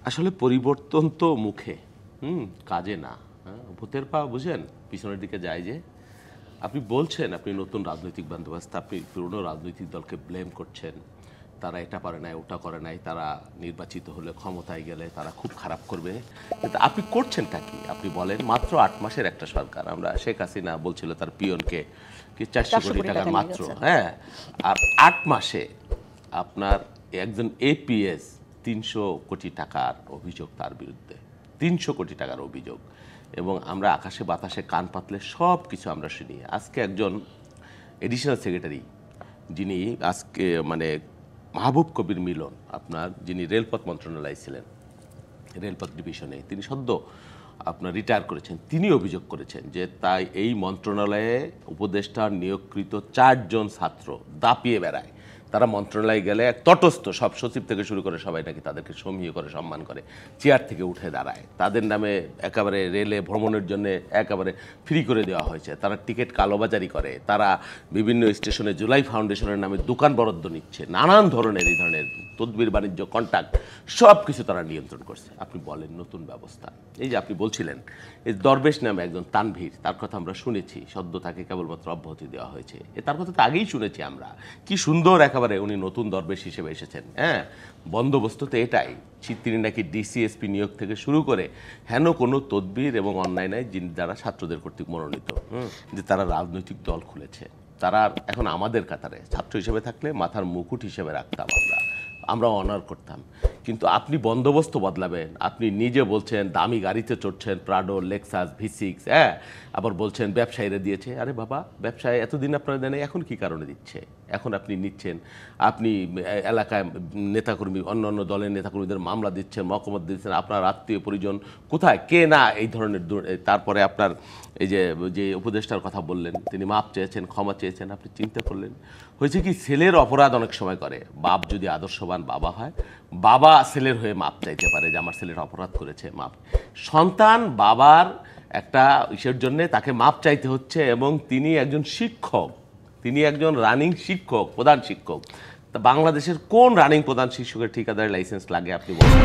আসলে পরিবর্তন তো মুখে, কাজে না। ভূতের পা বুঝেন, পিছনের দিকে যায় যে। আপনি বলছেন আপনি নতুন রাজনৈতিক বন্দোবস্ত, আপনি পুরনো রাজনৈতিক দলকে ব্লেম করছেন, তারা এটা পারে নাই, ওটা করে নাই, তারা নির্বাচিত হলে ক্ষমতায় গেলে তারা খুব খারাপ করবে। কিন্তু আপনি করছেনটা কি? আপনি বলেন মাত্র ৮ মাসের একটা সরকার। আমরা শেখ হাসিনা বলছিল তার পিয়নকে কি ৪০০ কোটি টাকা মাত্র, হ্যাঁ। আর ৮ মাসে আপনার একজন এপিএস ৩০০ কোটি টাকার অভিযোগ তার বিরুদ্ধে, ৩০০ কোটি টাকার অভিযোগ। এবং আমরা আকাশে বাতাসে কান পাতলে সব কিছু আমরা শুনি। আজকে একজন এডিশনাল সেক্রেটারি, যিনি আজকে মানে মাহবুব কবির মিলন, আপনার যিনি রেলপথ মন্ত্রণালয়ে ছিলেন, রেলপথ ডিভিশনে, তিনি সদ্য আপনার রিটায়ার করেছেন, তিনি অভিযোগ করেছেন যে তাই এই মন্ত্রণালয়ে উপদেষ্টার নিয়োগকৃত ৪ জন ছাত্র দাপিয়ে বেড়ায়। তারা মন্ত্রণালয়ে গেলে এক তটস্থ, সব সচিব থেকে শুরু করে সবাই নাকি তাদেরকে সমীহ করে সম্মান করে, চেয়ার থেকে উঠে দাঁড়ায়, তাদের নামে একেবারে রেলে ভ্রমণের জন্য একেবারে ফ্রি করে দেওয়া হয়েছে, তারা টিকিট কালোবাজারি করে, তারা বিভিন্ন স্টেশনে জুলাই ফাউন্ডেশনের নামে দোকান বরাদ্দ নিচ্ছে, নানান ধরনের এই ধরনের তদবির বাণিজ্য কন্ট্যাক্ট সব কিছু তারা নিয়ন্ত্রণ করছে। আপনি বলেন নতুন ব্যবস্থা, এই যে আপনি বলছিলেন এই দরবেশ নামে একজন তানভীর, তার কথা আমরা শুনেছি, সদ্য তাকে কেবলমাত্র অব্যাহতি দেওয়া হয়েছে। তার কথা তো আগেই শুনেছি আমরা, কি সুন্দর একেবারে উনি নতুন দরবেশ হিসেবে এসেছেন। হ্যাঁ, বন্দোবস্ত তো এটাই, তিনি নাকি ডিসিএসপি নিয়োগ থেকে শুরু করে হেন কোনো তদবির এবং অন্যায় নাই যিনি যারা ছাত্রদের কর্তৃক মনোনীত, যে তারা রাজনৈতিক দল খুলেছে। তারা এখন আমাদের কাতারে ছাত্র হিসেবে থাকলে মাথার মুকুট হিসেবে রাখতাম আমরা অনার করতাম। কিন্তু আপনি বন্দোবস্ত বদলাবেন, আপনি নিজে বলছেন দামি গাড়িতে চড়ছেন, প্রাডো, লেক্সাস, V6, হ্যাঁ, আবার বলছেন ব্যবসায়ীরা দিয়েছে। আরে বাবা, ব্যবসায় এতদিন আপনারা দেন, এখন কি কারণে দিচ্ছে? এখন আপনি নিচ্ছেন, আপনি এলাকায় নেতাকর্মী, অন্য অন্য দলের নেতাকর্মীদের মামলা দিচ্ছেন, মকদ্দমা দিচ্ছেন, আপনার আত্মীয় পরিজন কোথায়, কে না এই ধরনের। তারপরে আপনার এই যে উপদেষ্টার কথা বললেন, তিনি মাপ চেয়েছেন, ক্ষমা চেয়েছেন, আপনি চিন্তা করলেন। হয়েছে কি, ছেলের অপরাধ অনেক সময় করে, বাপ যদি আদর্শবান বাবা হয়, বাবা ছেলের হয়ে মাপ চাইতে পারে যে আমার ছেলের অপরাধ করেছে, মাপ। সন্তান বাবার একটা ইসের জন্যে তাকে মাপ চাইতে হচ্ছে, এবং তিনি একজন শিক্ষক, তিনি একজন রানিং শিক্ষক, প্রধান শিক্ষক। তা বাংলাদেশের কোন রানিং প্রধান শিক্ষকের ঠিকাদারি লাইসেন্স লাগে আপনি বলুন?